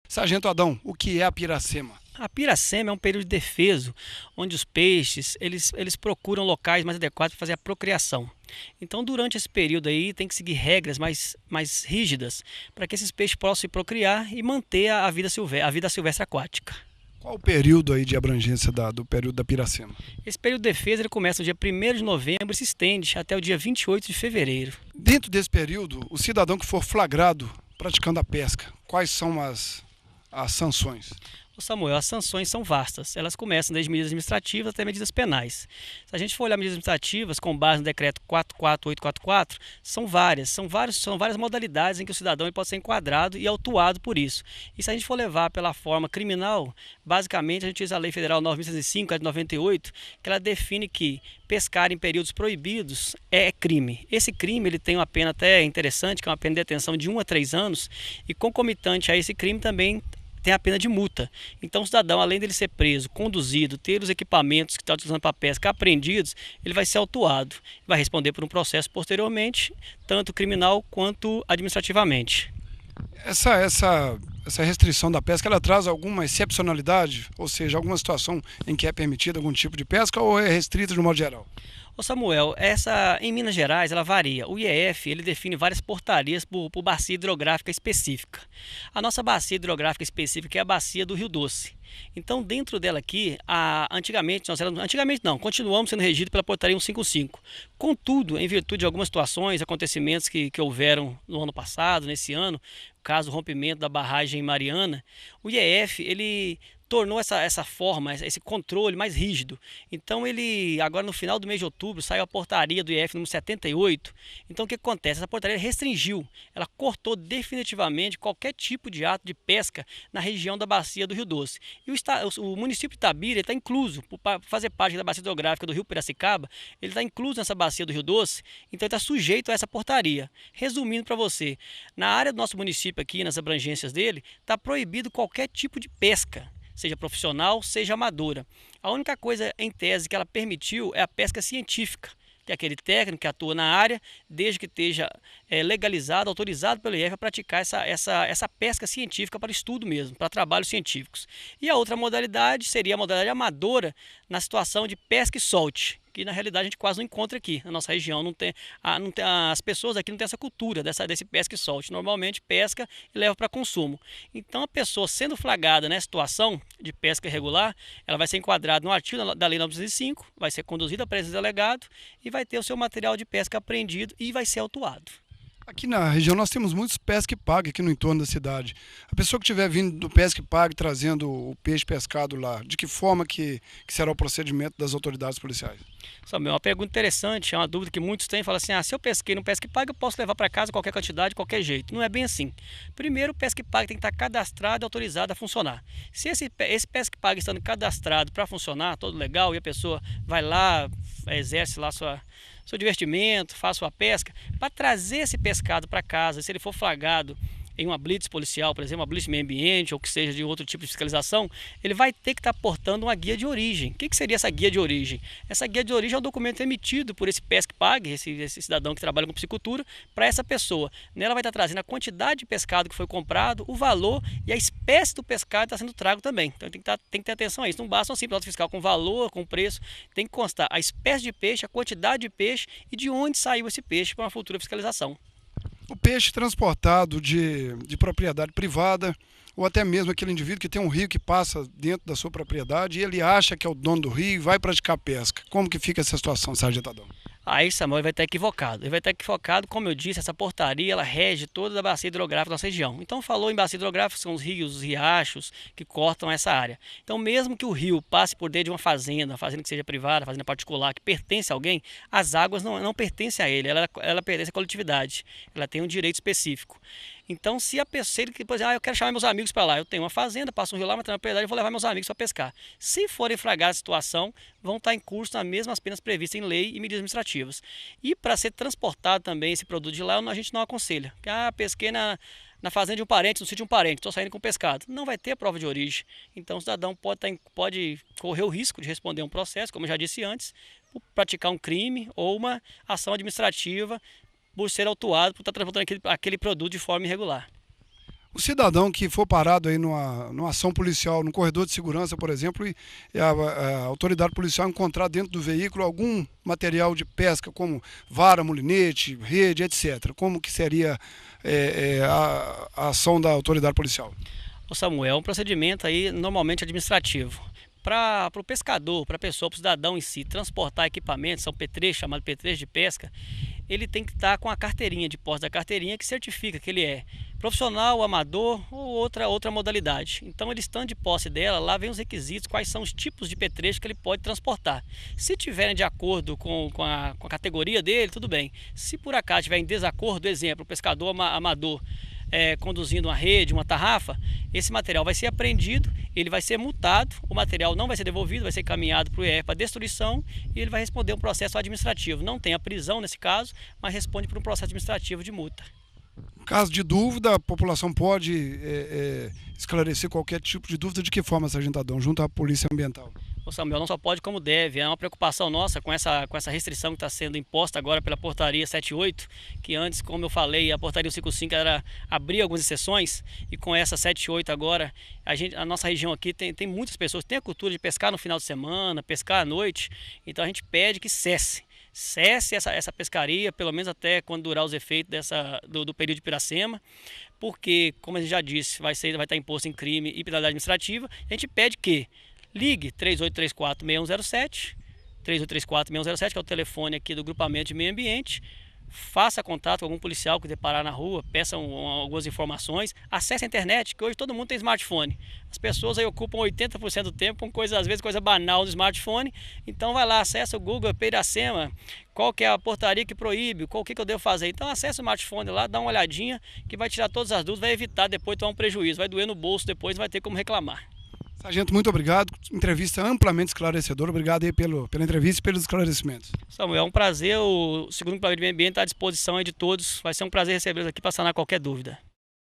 Sargento Adão, o que é a piracema? A piracema é um período de defeso, onde os peixes eles procuram locais mais adequados para fazer a procriação. Então, durante esse período aí, tem que seguir regras mais rígidas para que esses peixes possam se procriar e manter a vida silvestre aquática. Qual o período aí de abrangência do período da piracema? Esse período de defesa ele começa no dia 1º de novembro e se estende até o dia 28 de fevereiro. Dentro desse período, o cidadão que for flagrado praticando a pesca, quais são as sanções? Ô Samuel, as sanções são vastas. Elas começam desde medidas administrativas até medidas penais. Se a gente for olhar medidas administrativas com base no decreto 44844, são várias modalidades em que o cidadão ele pode ser enquadrado e autuado por isso. E se a gente for levar pela forma criminal, basicamente a gente usa a Lei Federal 9.105, de 98, que ela define que pescar em períodos proibidos é crime. Esse crime ele tem uma pena até interessante, que é uma pena de detenção de 1 a 3 anos, e concomitante a esse crime também tem a pena de multa. Então o cidadão, além dele ser preso, conduzido, ter os equipamentos que está utilizando para pesca apreendidos, ele vai ser autuado. Vai responder por um processo posteriormente, tanto criminal quanto administrativamente. Essa restrição da pesca, ela traz alguma excepcionalidade? Ou seja, alguma situação em que é permitido algum tipo de pesca ou é restrita de um modo geral? Ô Samuel, em Minas Gerais ela varia. O IEF ele define várias portarias por bacia hidrográfica específica. A nossa bacia hidrográfica específica é a bacia do Rio Doce. Então, dentro dela aqui, antigamente não, continuamos sendo regidos pela portaria 155. Contudo, em virtude de algumas situações, acontecimentos que houveram no ano passado, nesse ano, caso do rompimento da barragem Mariana, o IEF ele tornou essa forma, esse controle mais rígido. Então agora no final do mês de outubro, saiu a portaria do IF número 78. Então o que acontece? Essa portaria restringiu, ela cortou definitivamente qualquer tipo de ato de pesca na região da bacia do Rio Doce. E o município de Itabira está incluso, por fazer parte da bacia hidrográfica do Rio Piracicaba, ele está incluso nessa bacia do Rio Doce, então ele está sujeito a essa portaria. Resumindo para você, na área do nosso município aqui, nas abrangências dele, está proibido qualquer tipo de pesca, seja profissional, seja amadora. A única coisa em tese que ela permitiu é a pesca científica, que é aquele técnico que atua na área, desde que esteja legalizado, autorizado pelo IEF a praticar essa pesca científica para estudo mesmo, para trabalhos científicos. E a outra modalidade seria a modalidade amadora na situação de pesca e solte, que na realidade a gente quase não encontra aqui na nossa região. As pessoas aqui não têm essa cultura desse pesca e solte. Normalmente pesca e leva para consumo. Então a pessoa sendo flagrada nessa situação de pesca irregular, ela vai ser enquadrada no artigo da Lei 905, vai ser conduzida à presença do delegado e vai ter o seu material de pesca apreendido e vai ser autuado. Aqui na região nós temos muitos pesca e pague aqui no entorno da cidade. A pessoa que estiver vindo do pesca e pague trazendo o peixe pescado lá, de que forma que será o procedimento das autoridades policiais? Samuel, uma pergunta interessante, é uma dúvida que muitos têm, fala assim, se eu pesquei no Pesca e Pague, eu posso levar para casa qualquer quantidade, de qualquer jeito. Não é bem assim. Primeiro, o Pesca e Pague tem que estar cadastrado e autorizado a funcionar. Se esse Pesca e Pague estando cadastrado para funcionar, todo legal, e a pessoa vai lá, exerce lá seu divertimento, faz sua pesca, para trazer esse pescado para casa, se ele for flagrado em uma blitz policial, por exemplo, uma blitz meio ambiente ou que seja de outro tipo de fiscalização, ele vai ter que estar portando uma guia de origem. O que seria essa guia de origem? Essa guia de origem é um documento emitido por esse PESC-PAG, esse cidadão que trabalha com piscicultura, para essa pessoa. Nela vai estar trazendo a quantidade de pescado que foi comprado, o valor e a espécie do pescado que está sendo trago também. Então tem que ter atenção a isso. Não basta um simples nota fiscal com valor, com preço, tem que constar a espécie de peixe, a quantidade de peixe e de onde saiu esse peixe para uma futura fiscalização. O peixe transportado de propriedade privada, ou até mesmo aquele indivíduo que tem um rio que passa dentro da sua propriedade e ele acha que é o dono do rio e vai praticar pesca. Como que fica essa situação, Sargento Adão? Aí Samuel vai estar equivocado. Ele vai estar equivocado, como eu disse, essa portaria ela rege toda a bacia hidrográfica da nossa região. Então falou em bacia hidrográfica, são os rios, os riachos que cortam essa área. Então mesmo que o rio passe por dentro de uma fazenda que seja privada, fazenda particular, que pertence a alguém, as águas não pertencem a ele, ela pertence à coletividade. Ela tem um direito específico. Então, se a pessoa, ele, por exemplo, eu quero chamar meus amigos para lá, eu tenho uma fazenda, passo um rio lá, mas tenho uma propriedade, eu vou levar meus amigos para pescar. Se forem flagrar a situação, vão estar em curso as mesmas penas previstas em lei e medidas administrativas. E para ser transportado também esse produto de lá, a gente não aconselha. Pesquei na fazenda de um parente, no sítio de um parente, estou saindo com pescado. Não vai ter prova de origem. Então, o cidadão pode correr o risco de responder um processo, como eu já disse antes, por praticar um crime ou uma ação administrativa por ser autuado por estar transportando aquele produto de forma irregular. O cidadão que for parado aí numa ação policial, no corredor de segurança, por exemplo, e a autoridade policial encontrar dentro do veículo algum material de pesca, como vara, molinete, rede, etc. Como que seria a ação da autoridade policial? Ô Samuel, é um procedimento aí normalmente administrativo. Para o pescador, para a pessoa, para o cidadão em si, transportar equipamentos, são petrechos, chamado petrecho de pesca, ele tem que estar com a carteirinha de posse da carteirinha que certifica que ele é profissional, amador ou outra modalidade. Então, ele estando de posse dela, lá vem os requisitos, quais são os tipos de petrecho que ele pode transportar. Se tiverem de acordo com a categoria dele, tudo bem. Se por acaso tiver em desacordo, exemplo, o pescador amador conduzindo uma rede, uma tarrafa, esse material vai ser apreendido, ele vai ser multado, o material não vai ser devolvido, vai ser encaminhado para o IEF para destruição e ele vai responder um processo administrativo. Não tem a prisão nesse caso, mas responde por um processo administrativo de multa. Caso de dúvida, a população pode esclarecer qualquer tipo de dúvida. De que forma, Sargento Adão, junto à Polícia Ambiental? O Samuel, não só pode como deve. É uma preocupação nossa com essa restrição que está sendo imposta agora pela portaria 78, que antes, como eu falei, a portaria 155 era abrir algumas exceções, e com essa 78 agora, a nossa região aqui tem muitas pessoas que têm a cultura de pescar no final de semana, pescar à noite, então a gente pede que cesse essa pescaria, pelo menos até quando durar os efeitos do período de Piracema, porque, como a gente já disse, vai estar imposto em crime e penalidade administrativa. A gente pede que ligue 3834-6107, 3834-6107, que é o telefone aqui do grupamento de meio ambiente, faça contato com algum policial que deparar na rua, peça algumas informações, acesse a internet, que hoje todo mundo tem smartphone. As pessoas aí ocupam 80% do tempo com às vezes coisa banal no smartphone, então vai lá, acessa o Google Piracema, qual que é a portaria que proíbe, o que eu devo fazer. Então acessa o smartphone lá, dá uma olhadinha, que vai tirar todas as dúvidas, vai evitar depois tomar um prejuízo, vai doer no bolso depois, não vai ter como reclamar. Sargento, muito obrigado. Entrevista amplamente esclarecedora. Obrigado aí pela entrevista e pelos esclarecimentos. Samuel, é um prazer. O segundo Plano de Meio Ambiente está à disposição aí de todos. Vai ser um prazer recebê-los aqui para sanar qualquer dúvida.